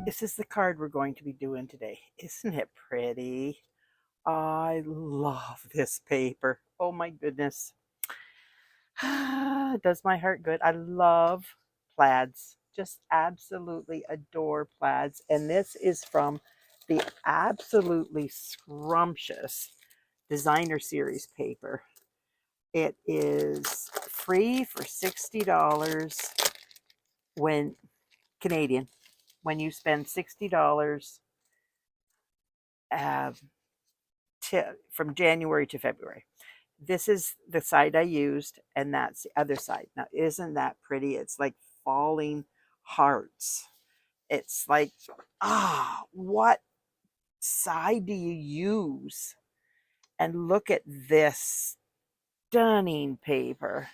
This is the card we're going to be doing today. Isn't it pretty? I love this paper. Oh my goodness. It does my heart good. I love plaids. Just absolutely adore plaids. And this is from the absolutely scrumptious designer series paper. It is free for $60 when Canadian. When you spend $60 uh, from January to February. This is the side I used, and that's the other side. Now, isn't that pretty? It's like falling hearts. It's like, what side do you use? And look at this stunning paper.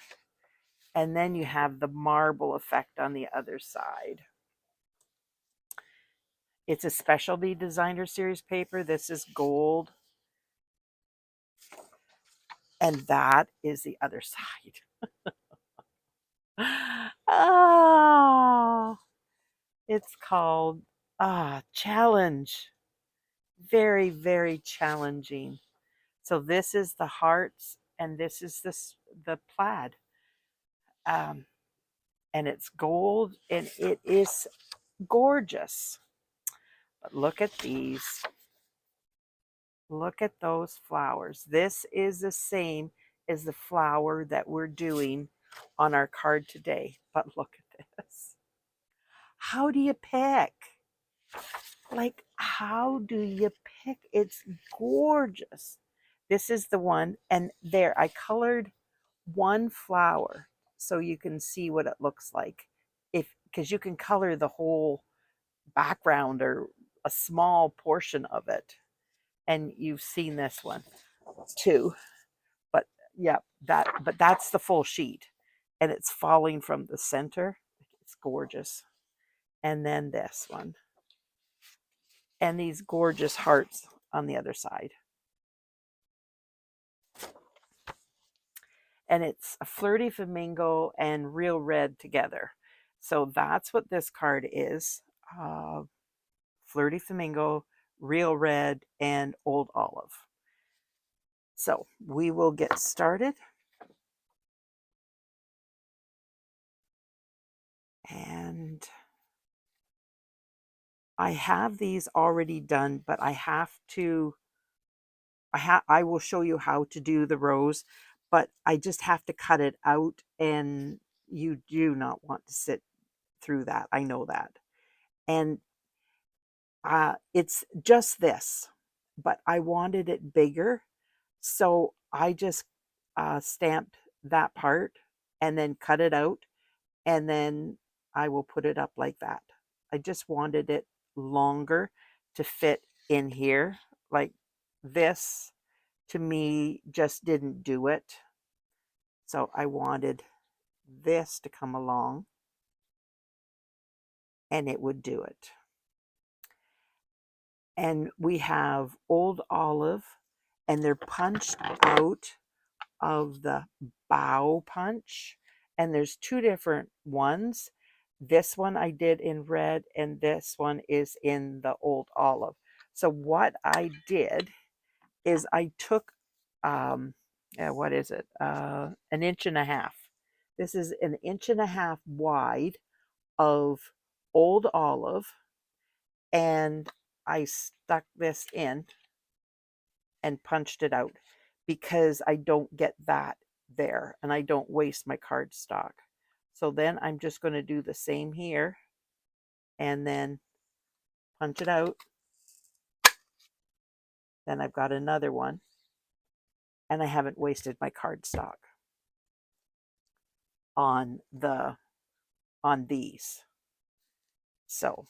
And then you have the marble effect on the other side. It's a specialty designer series paper. This is gold. And that is the other side. Oh, it's called Challenge. Very, very challenging. So this is the hearts, and this is the plaid. Um, and it's gold, and it is gorgeous. But look at these. Look at those flowers. This is the same as the flower that we're doing on our card today. But look at this. How do you pick? Like, how do you pick? It's gorgeous. This is the one, and there, I colored one flower so you can see what it looks like. Because you can color the whole background or a small portion of it. And you've seen this one too. But yeah, but that's the full sheet. And it's falling from the center. It's gorgeous. And then this one. And these gorgeous hearts on the other side. And it's a Flirty Flamingo and Real Red together. So that's what this card is. Flirty Flamingo, Real Red, and Old Olive. So we will get started. And I have these already done, but I will show you how to do the rose, but I just have to cut it out, and you do not want to sit through that. I know that. And it's just this, but I wanted it bigger. So I just stamped that part and then cut it out, and then I will put it up like that. I just wanted it longer to fit in here. Like this, to me, just didn't do it. So I wanted this to come along, and it would do it. And we have Old Olive, and they're punched out of the Bough Punch. And there's two different ones. This one I did in red, and this one is in the Old Olive. So what I did is I took, what is it? An inch and a half. This is an inch and a half wide of Old Olive, and I stuck this in and punched it out because I don't get that there, and I don't waste my cardstock. So then I'm just going to do the same here and then punch it out. Then I've got another one, and I haven't wasted my cardstock on these. So,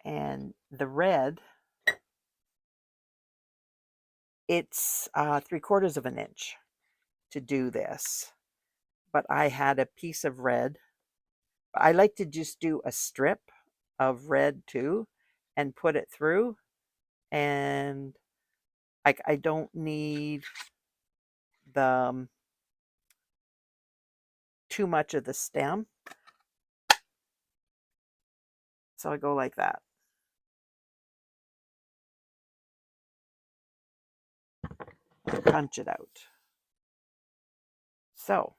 and the red, it's 3/4 of an inch to do this, but I had a piece of red. I like to just do a strip of red too and put it through, and I don't need the too much of the stem. So I go like that. And punch it out. So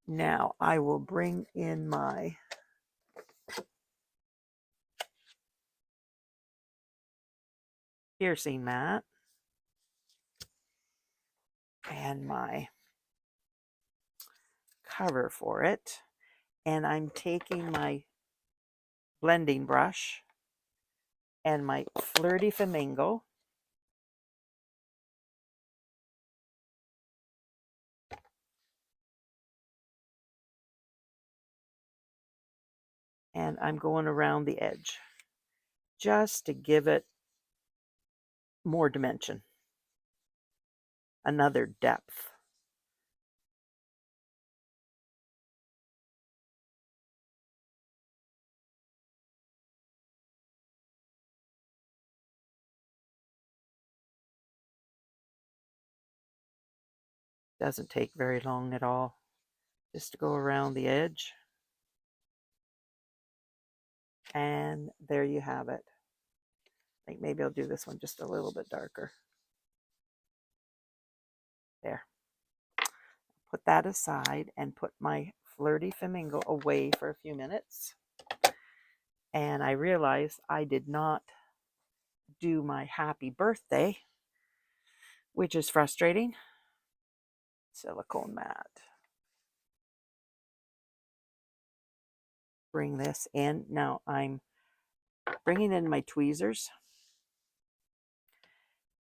now I will bring in my piercing mat and my cover for it. And I'm taking my blending brush and my Flirty Flamingo. And I'm going around the edge just to give it more dimension, another depth. Doesn't take very long at all, just to go around the edge. And there you have it. I think maybe I'll do this one just a little bit darker. There. Put that aside and put my Flirty Flamingo away for a few minutes. And I realized I did not do my happy birthday, which is frustrating. Silicone mat. Bring this in. Now I'm bringing in my tweezers.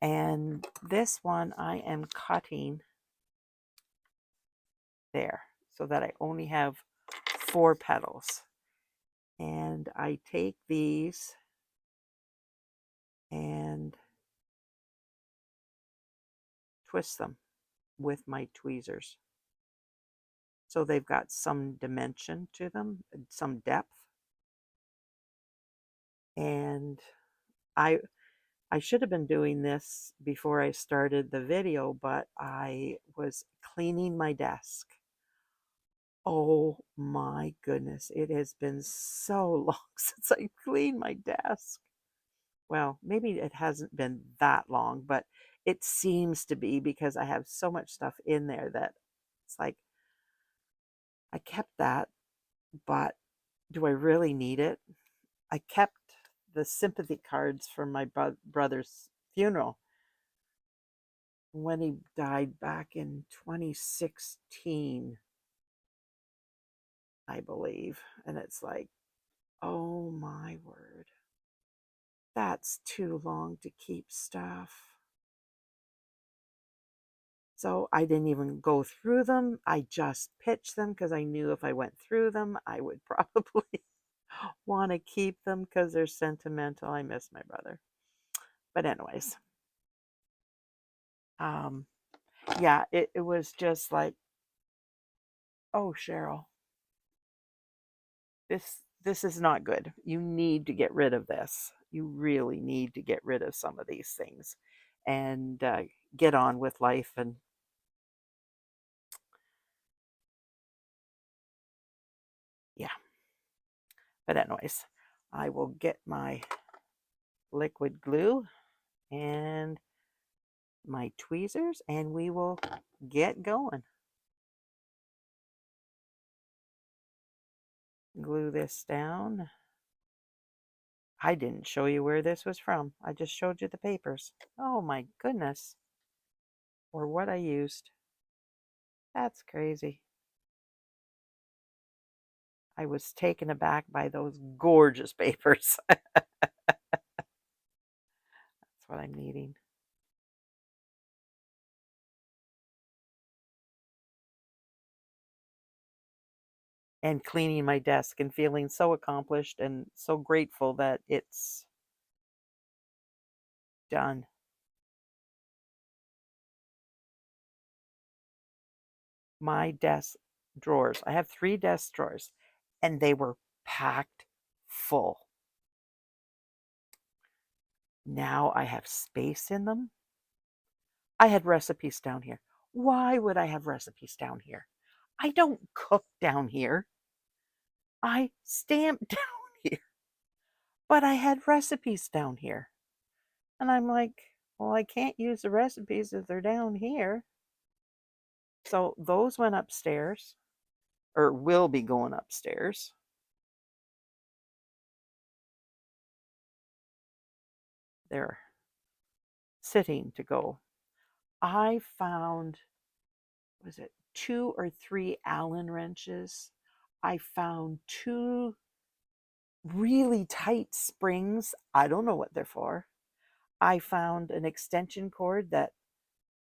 And this one I am cutting there so that I only have 4 petals. And I take these and twist them with my tweezers. So they've got some dimension to them, some depth. And I should have been doing this before I started the video, but I was cleaning my desk. Oh my goodness, it has been so long since I cleaned my desk. Well, maybe it hasn't been that long, but it seems to be because I have so much stuff in there that it's like, I kept that, but do I really need it? I kept the sympathy cards from my brother's funeral when he died back in 2016, I believe. And it's like, oh my word. That's too long to keep stuff. So I didn't even go through them. I just pitched them because I knew if I went through them, I would probably want to keep them because they're sentimental. I miss my brother. But anyways, yeah, it was just like, oh, Cheryl, this is not good. You need to get rid of this. You really need to get rid of some of these things and get on with life. And yeah, but anyways, I will get my liquid glue and my tweezers and we will get going. Glue this down. I didn't show you where this was from. I just showed you the papers. Oh my goodness. Or what I used. That's crazy. I was taken aback by those gorgeous papers. That's what I'm needing. And cleaning my desk and feeling so accomplished and so grateful that it's done. My desk drawers. I have 3 desk drawers and they were packed full. Now I have space in them. I had recipes down here. Why would I have recipes down here? I don't cook down here. I stamped down here, but I had recipes down here. And I'm like, well, I can't use the recipes if they're down here. So those went upstairs, or will be going upstairs. They're sitting to go. I found, was it 2 or 3 Allen wrenches? I found 2 really tight springs. I don't know what they're for. I found an extension cord that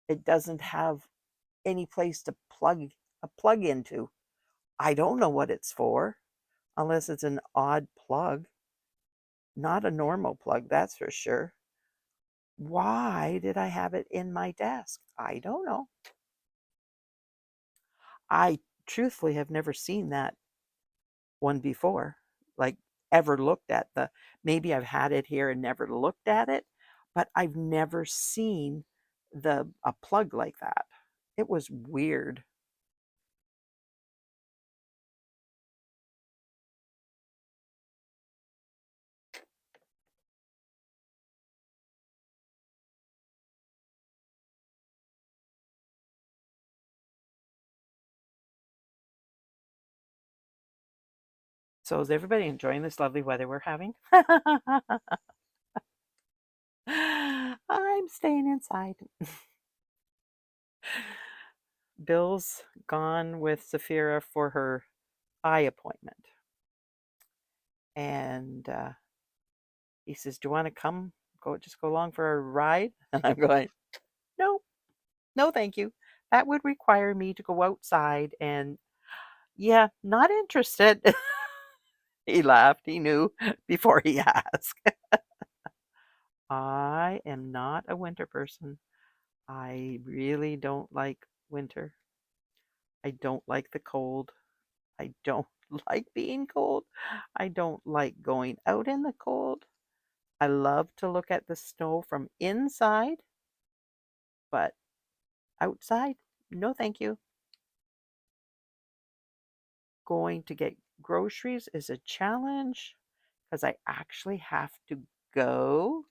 it doesn't have any place to plug into. I don't know what it's for, unless it's an odd plug. Not a normal plug, that's for sure. Why did I have it in my desk? I don't know. I truthfully have never seen that one before, like ever looked at the, maybe I've had it here and never looked at it, but I've never seen a plug like that. It was weird. So is everybody enjoying this lovely weather we're having? I'm staying inside. Bill's gone with Saphira for her eye appointment. And he says, do you want to come? Just go along for a ride? And I'm going, no, no, thank you. That would require me to go outside and, yeah, not interested. He laughed. He knew before he asked. I am not a winter person. I really don't like winter. I don't like the cold. I don't like being cold. I don't like going out in the cold. I love to look at the snow from inside, but outside, no thank you. Going to get groceries is a challenge because I actually have to go.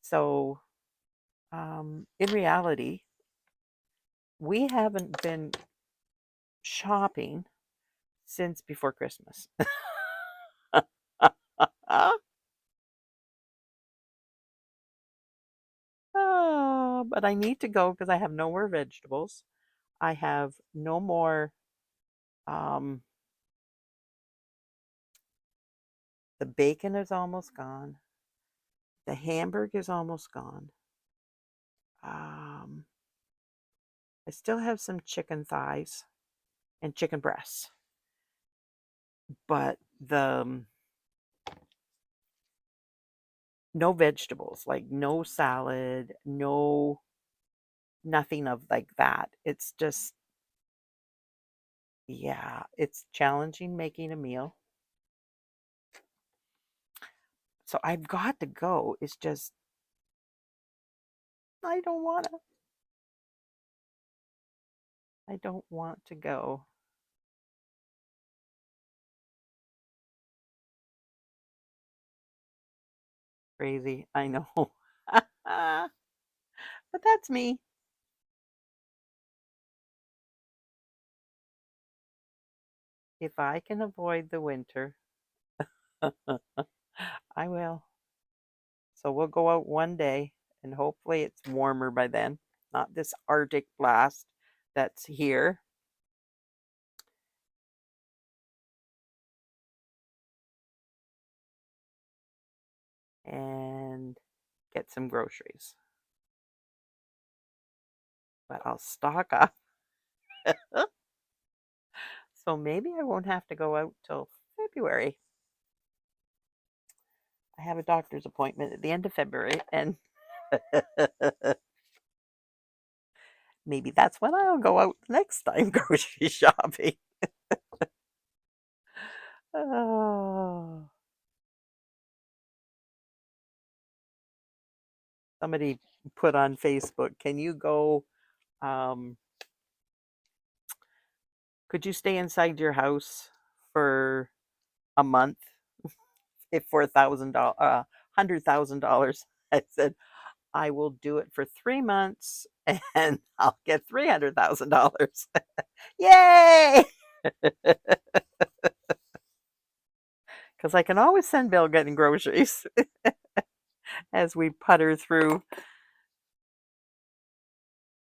So, in reality, we haven't been shopping since before Christmas. But I need to go because I have no more vegetables. I have no more. Um, the bacon is almost gone. The hamburger is almost gone. I still have some chicken thighs and chicken breasts, but no vegetables, like no salad, no nothing of like that. It's just, yeah, it's challenging making a meal. So I've got to go. It's just, I don't want to. I don't want to go. Crazy, I know. But that's me. If I can avoid the winter, I will. So we'll go out one day and hopefully it's warmer by then, not this Arctic blast that's here. And get some groceries. But I'll stock up. So maybe I won't have to go out till February. I have a doctor's appointment at the end of February, and maybe that's when I'll go out next time grocery shopping. Oh. Somebody put on Facebook, can you go, could you stay inside your house for a month if for $100,000. I said, I will do it for 3 months and I'll get $300,000. Yay! Because I can always send Bill getting groceries as we putter through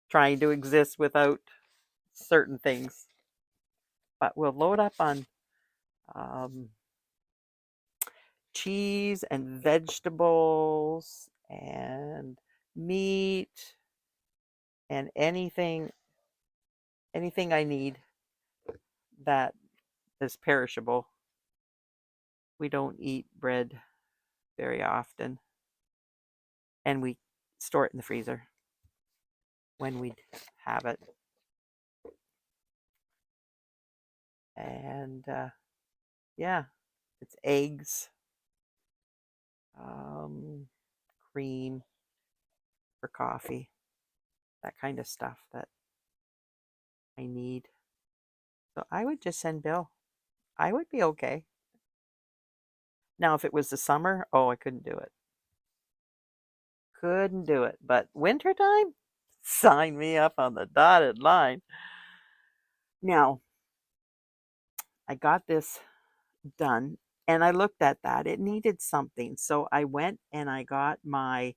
trying to exist without certain things. But we'll load up on um, cheese and vegetables and meat and anything I need that is perishable. We don't eat bread very often, and we store it in the freezer when we have it. And yeah, it's eggs, cream for coffee, that kind of stuff that I need. So I would just send Bill. I would be okay. Now, if it was the summer, oh, I couldn't do it. Couldn't do it. But wintertime, sign me up on the dotted line. Now, I got this done and I looked at that. It needed something. So I went and I got my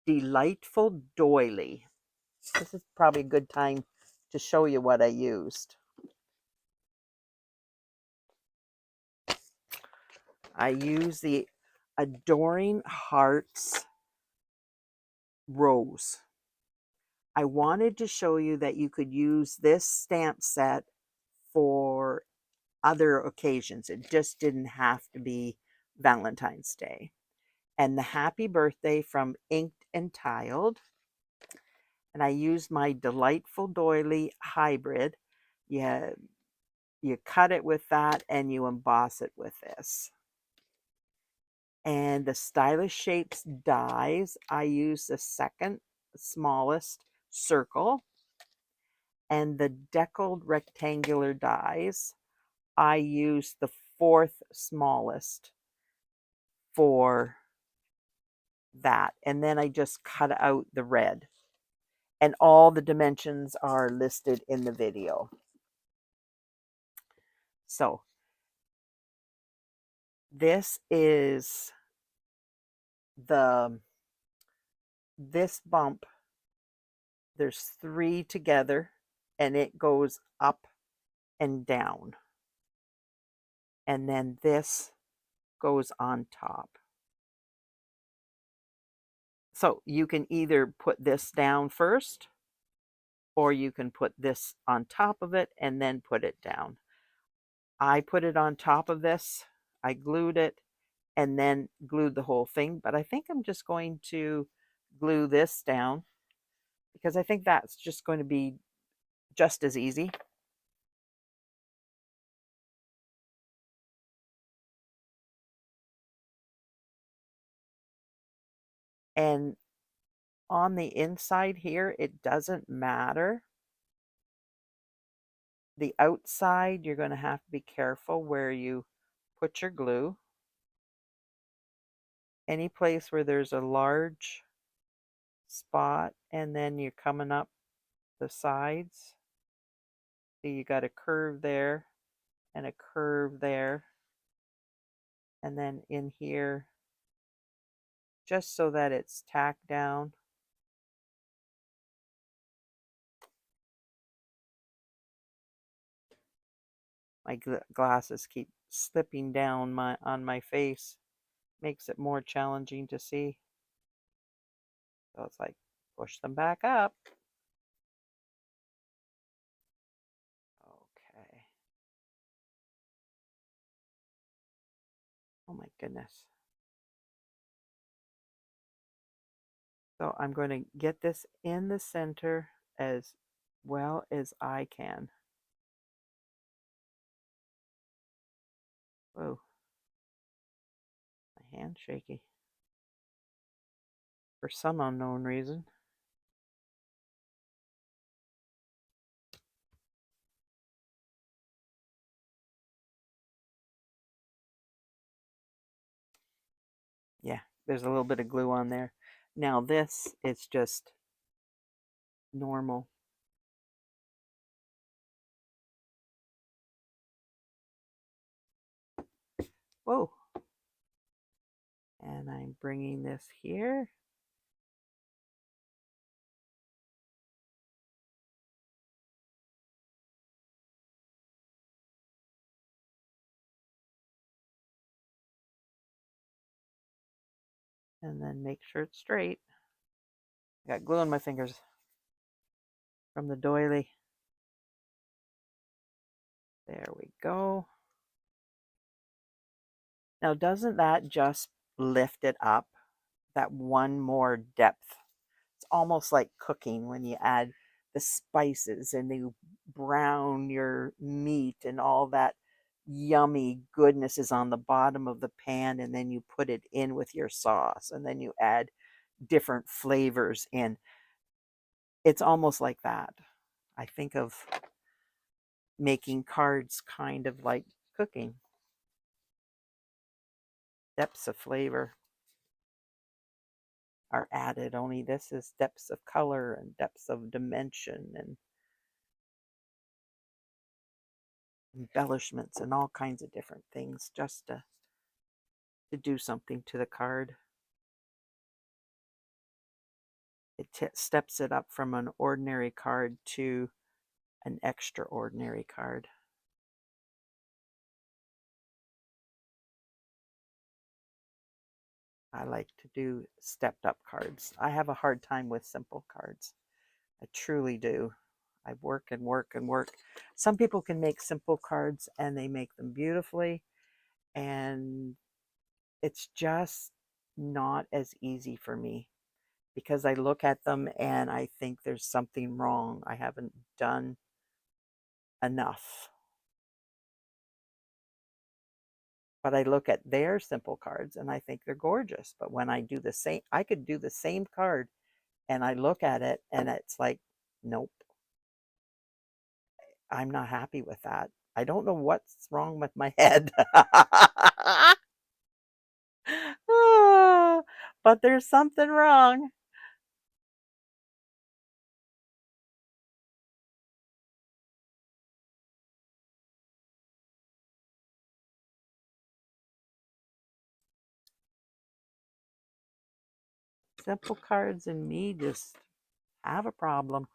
delightful doily. This is probably a good time to show you what I used. I used the Adoring Hearts Rose. I wanted to show you that you could use this stamp set for other occasions. It just didn't have to be Valentine's Day. And the Happy Birthday from Inked and Tiled. And I used my Delightful Doily Hybrid. You cut it with that and you emboss it with this. And the Stylish Shapes dies, I use the second smallest circle. And the Deckled rectangular dies, I use the fourth smallest for that. And then I just cut out the red. And all the dimensions are listed in the video. So this is this bump. There's 3 together and it goes up and down. And then this goes on top. So you can either put this down first, or you can put this on top of it and then put it down. I put it on top of this. I glued it and then glued the whole thing. But I think I'm just going to glue this down because I think that's just going to be just as easy. And on the inside here, it doesn't matter. The outside, you're going to have to be careful where you put your glue. Any place where there's a large spot and then you're coming up the sides. So you got a curve there and a curve there. And then in here, just so that it's tacked down. My glasses keep slipping down on my face. Makes it more challenging to see. So it's like, push them back up. Okay. Oh my goodness. So I'm going to get this in the center as well as I can. Whoa. My hand's shaky. For some unknown reason. Yeah, there's a little bit of glue on there. Now this is just normal. Whoa. And I'm bringing this here. And then make sure it's straight. I got glue on my fingers from the doily. There we go. Now, doesn't that just lift it up? That one more depth. It's almost like cooking when you add the spices and you brown your meat and all that yummy goodness is on the bottom of the pan, and then you put it in with your sauce, and then you add different flavors in. It's almost like that. I think of making cards kind of like cooking. Depths of flavor are added, only this is depths of color and depths of dimension and embellishments and all kinds of different things just to do something to the card. It steps it up from an ordinary card to an extraordinary card. I like to do stepped up cards. I have a hard time with simple cards. I truly do. I work and work and work. Some people can make simple cards and they make them beautifully, and it's just not as easy for me because I look at them and I think there's something wrong. I haven't done enough. But I look at their simple cards and I think they're gorgeous. But when I do the same, I could do the same card and I look at it and it's like, nope, I'm not happy with that. I don't know what's wrong with my head. But there's something wrong. Simple cards and me just have a problem.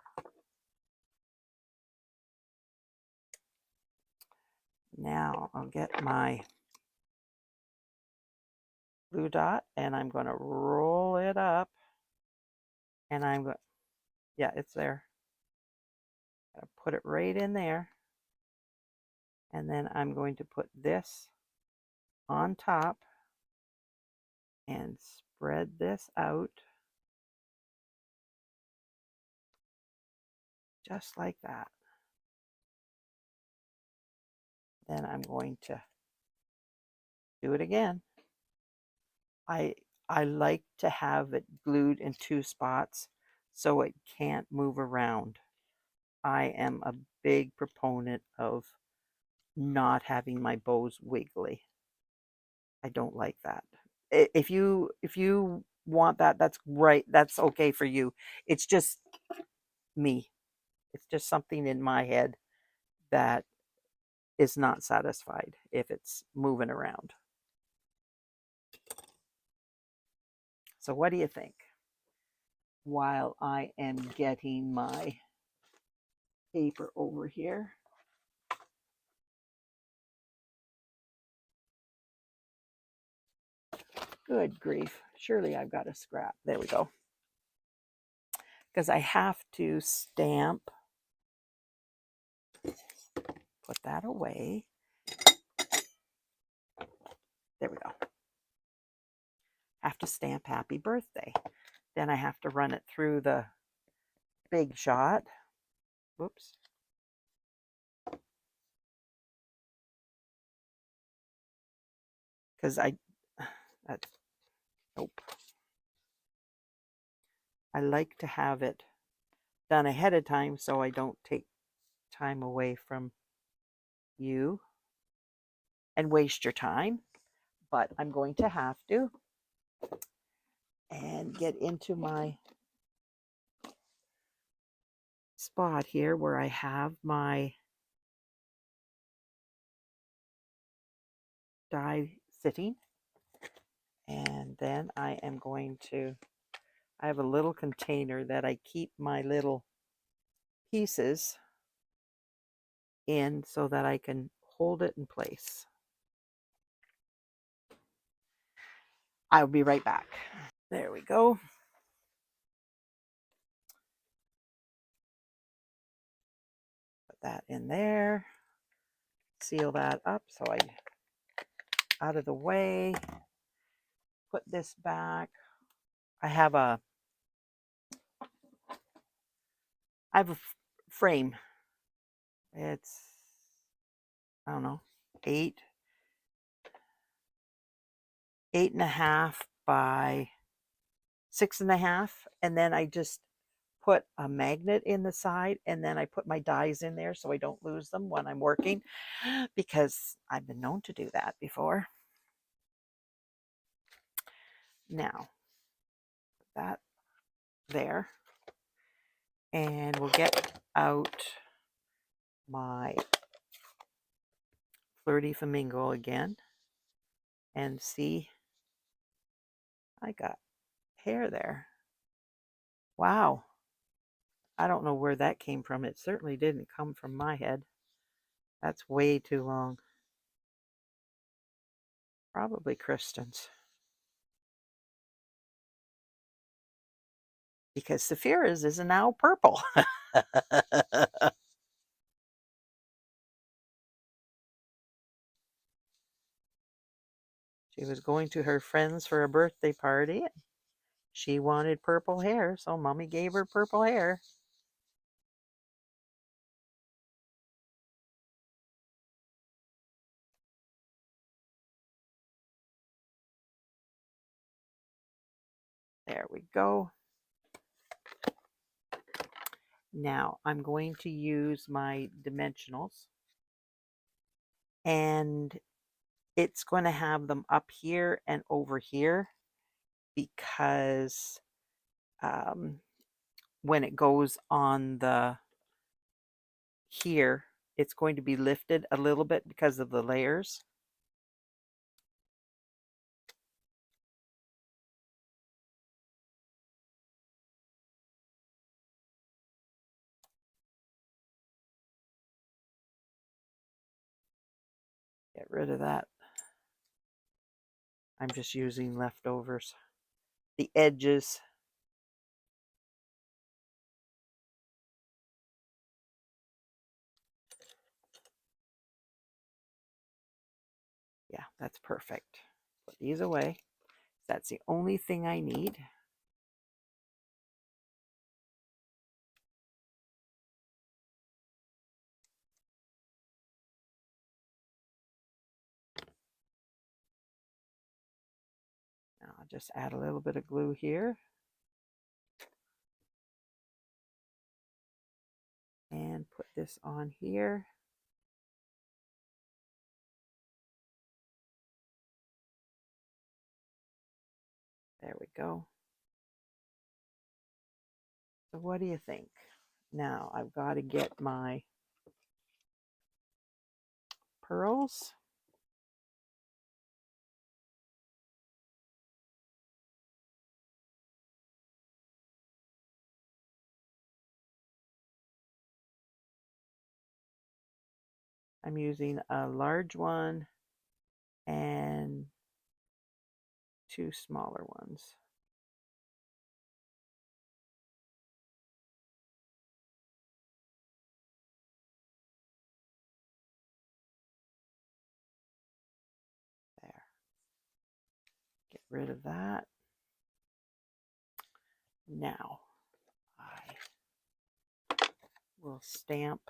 Now I'll get my blue dot and I'm going to roll it up, and I'm going, yeah, it's there. I'll put it right in there, and then I'm going to put this on top and spread this out just like that. Then I'm going to do it again. I like to have it glued in two spots so it can't move around. I am a big proponent of not having my bows wiggly. I don't like that. If you want that, that's right. That's okay for you. It's just me. It's just something in my head that is not satisfied if it's moving around. So what do you think? While I am getting my paper over here. Good grief. Surely I've got a scrap. There we go. Because I have to stamp. Put that away. There we go. Have to stamp happy birthday. Then I have to run it through the big shot. Whoops. Because nope. I like to have it done ahead of time so I don't take time away from you and waste your time. But I'm going to have to. and get into my spot here where I have my die sitting. And then I am going to, I have a little container that I keep my little pieces in so that I can hold it in place. I'll be right back. There we go. Put that in there. Seal that up so I out of the way. Put this back. I have a frame. It's, I don't know, 8.5 by 6.5, and then I just put a magnet in the side, and then I put my dies in there so I don't lose them when I'm working, because I've been known to do that before. Now, put that there, and we'll get out my Flirty Flamingo again, and see, I got hair there. Wow. I don't know where that came from. It certainly didn't come from my head. That's way too long. Probably Kristen's. Because Saphira's is now purple. She was going to her friends for a birthday party. She wanted purple hair, so Mommy gave her purple hair. There we go. Now I'm going to use my dimensionals, and it's going to have them up here and over here, because when it goes on the here, it's going to be lifted a little bit because of the layers. Get rid of that. I'm just using leftovers. The edges. Yeah, that's perfect. Put these away. That's the only thing I need. Now I'll just add a little bit of glue here. And put this on here. There we go. So what do you think? Now I've got to get my pearls. I'm using a large one and 2 smaller ones. There. Get rid of that. Now I will stamp.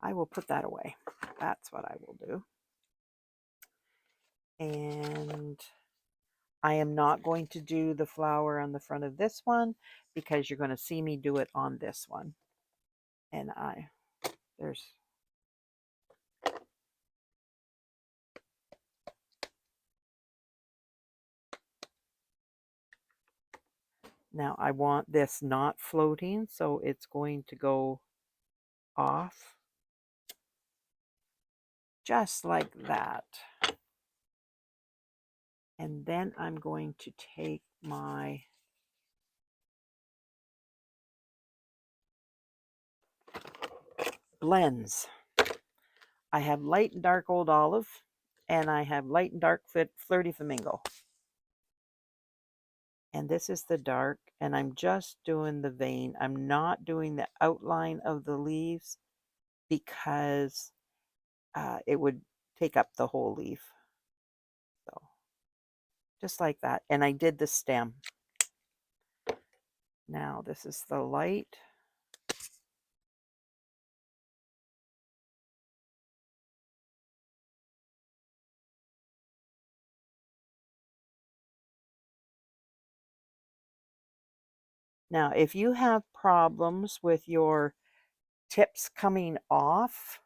I will put that away. That's what I will do. And I am not going to do the flower on the front of this one, because you're going to see me do it on this one. And there's Now I want this not floating, so it's going to go off just like that. And then I'm going to take my blends. I have light and dark old olive, and I have light and dark flirty flamingo. And this is the dark, and I'm just doing the vein. I'm not doing the outline of the leaves because it would take up the whole leaf. So just like that. And I did the stem. Now this is the light. Now, if you have problems with your tips coming off,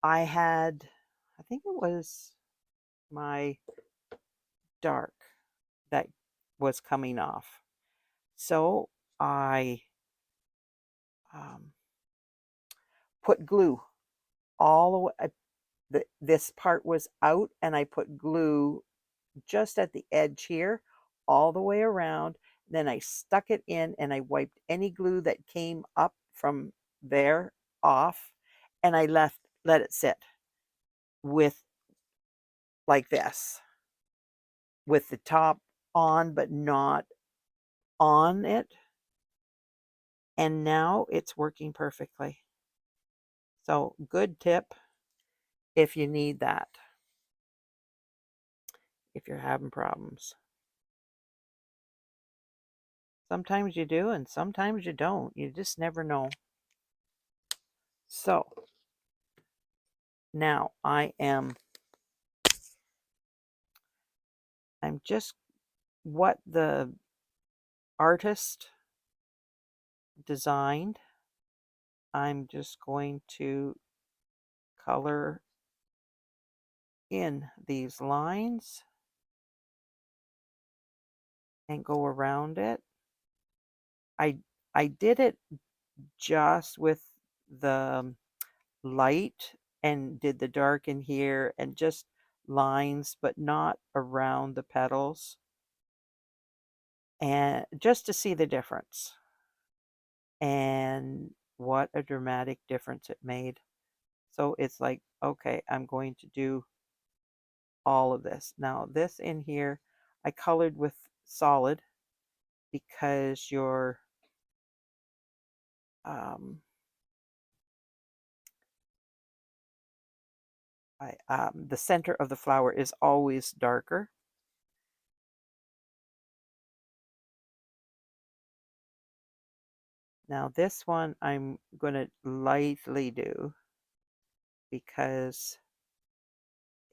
I think it was my dark that was coming off. So I put glue all the way. This part was out, and I put glue just at the edge here, all the way around. Then I stuck it in, and I wiped any glue that came up from there off, and I let it sit with like this, with the top on but not on it. And now it's working perfectly. So good tip if you need that, if you're having problems. Sometimes you do, and sometimes you don't. You just never know. So now I'm just what the artist designed. I'm just going to color in these lines and go around it. I did it just with the light and did the dark in here and just lines, but not around the petals, and just to see the difference. And what a dramatic difference it made. So it's like, okay, I'm going to do all of this. Now this in here, I colored with solid because your the center of the flower is always darker. Now this one I'm going to lightly do because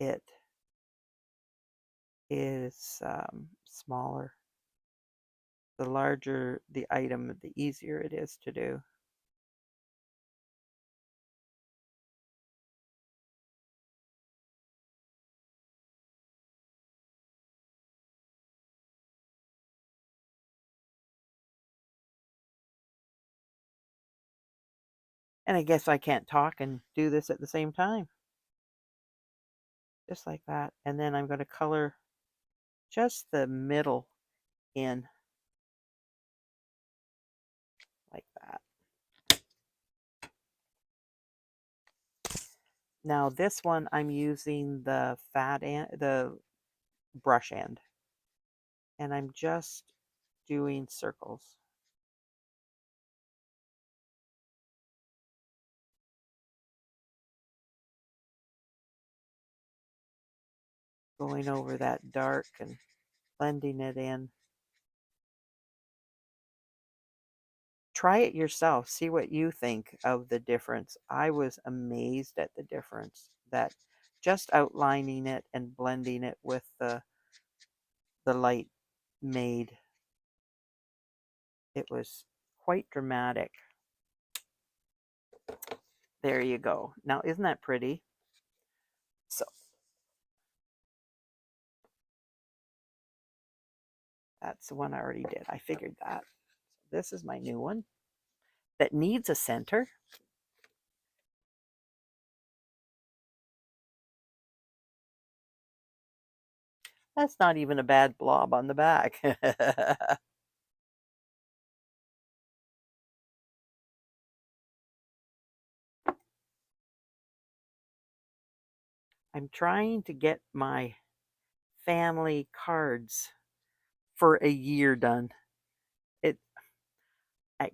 it is smaller. The larger the item, the easier it is to do. And I guess I can't talk and do this at the same time. Just like that. And then I'm going to color just the middle in like that. Now this one I'm using the the brush end, and I'm just doing circles. Going over that dark and blending it in. Try it yourself. See what you think of the difference. I was amazed at the difference that just outlining it and blending it with the light made. It was quite dramatic. There you go. Now, isn't that pretty? So That's the one I already did. I figured that. This is my new one that needs a center. That's not even a bad blob on the back. I'm trying to get my family cards for a year done. It at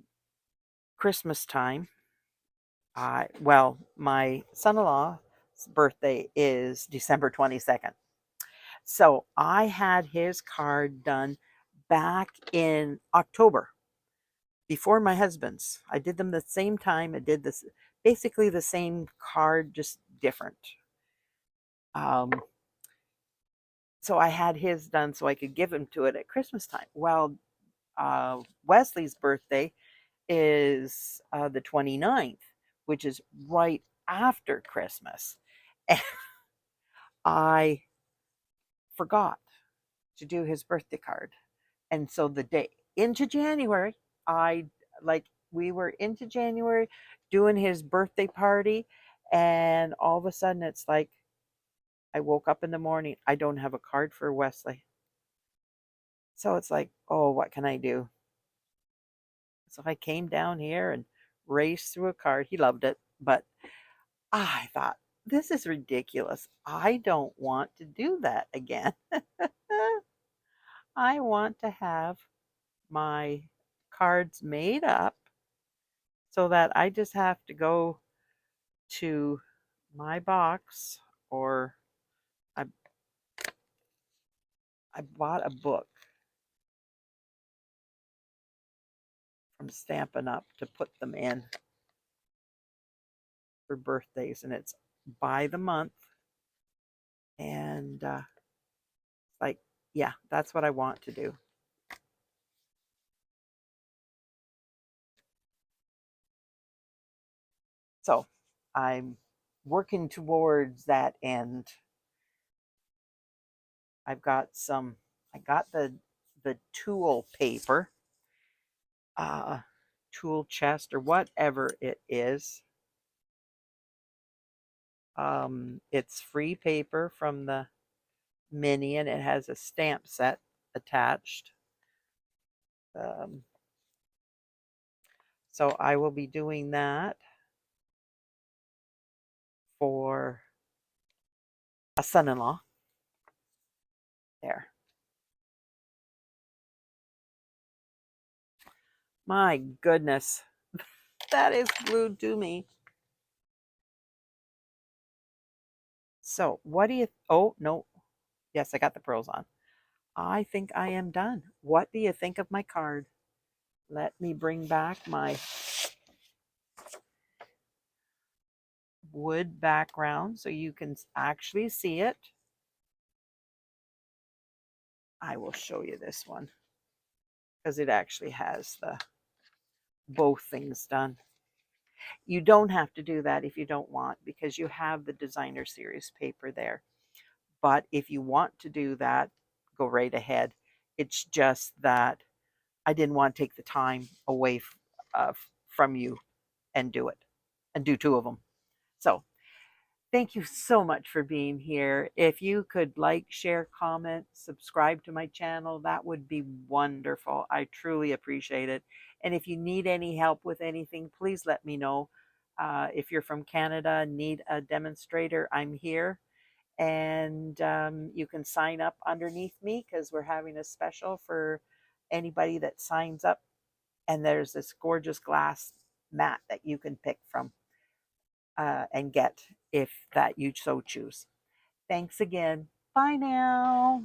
Christmas time. Well, my son-in-law's birthday is December 22nd. So I had his card done back in October before my husband's. I did them the same time. I did this basically the same card, just different. Um, so I had his done so I could give him to it at Christmas time. Well, Wesley's birthday is the 29th, which is right after Christmas. And I forgot to do his birthday card. And so the day into January, I like we were into January doing his birthday party, and all of a sudden it's like I woke up in the morning, I don't have a card for Wesley. So it's like, oh, what can I do? So I came down here and raced through a card. He loved it, but I thought, this is ridiculous. I don't want to do that again. I want to have my cards made up so that I just have to go to my box, or I, I bought a book from Stampin' Up to put them in for birthdays, and it's by the month. And like, yeah, that's what I want to do. So I'm working towards that end. I've got some, I got the tool paper, uh, tool chest or whatever it is. It's free paper from the mini, and it has a stamp set attached. Um, so I will be doing that for a son-in-law. There. My goodness, that is glued to me. So what do you, oh, no. Yes, I got the pearls on. I think I am done. What do you think of my card? Let me bring back my wood background so you can actually see it. I will show you this one because it actually has the both things done. You don't have to do that if you don't want, because you have the designer series paper there. But if you want to do that, go right ahead. It's just that I didn't want to take the time away from you and do it, and do two of them. So thank you so much for being here. If you could like, share, comment, subscribe to my channel, that would be wonderful. I truly appreciate it. And if you need any help with anything, please let me know. If you're from Canada, need a demonstrator, I'm here. And you can sign up underneath me because we're having a special for anybody that signs up. And there's this gorgeous glass mat that you can pick from and get if that you so choose. Thanks again. Bye now.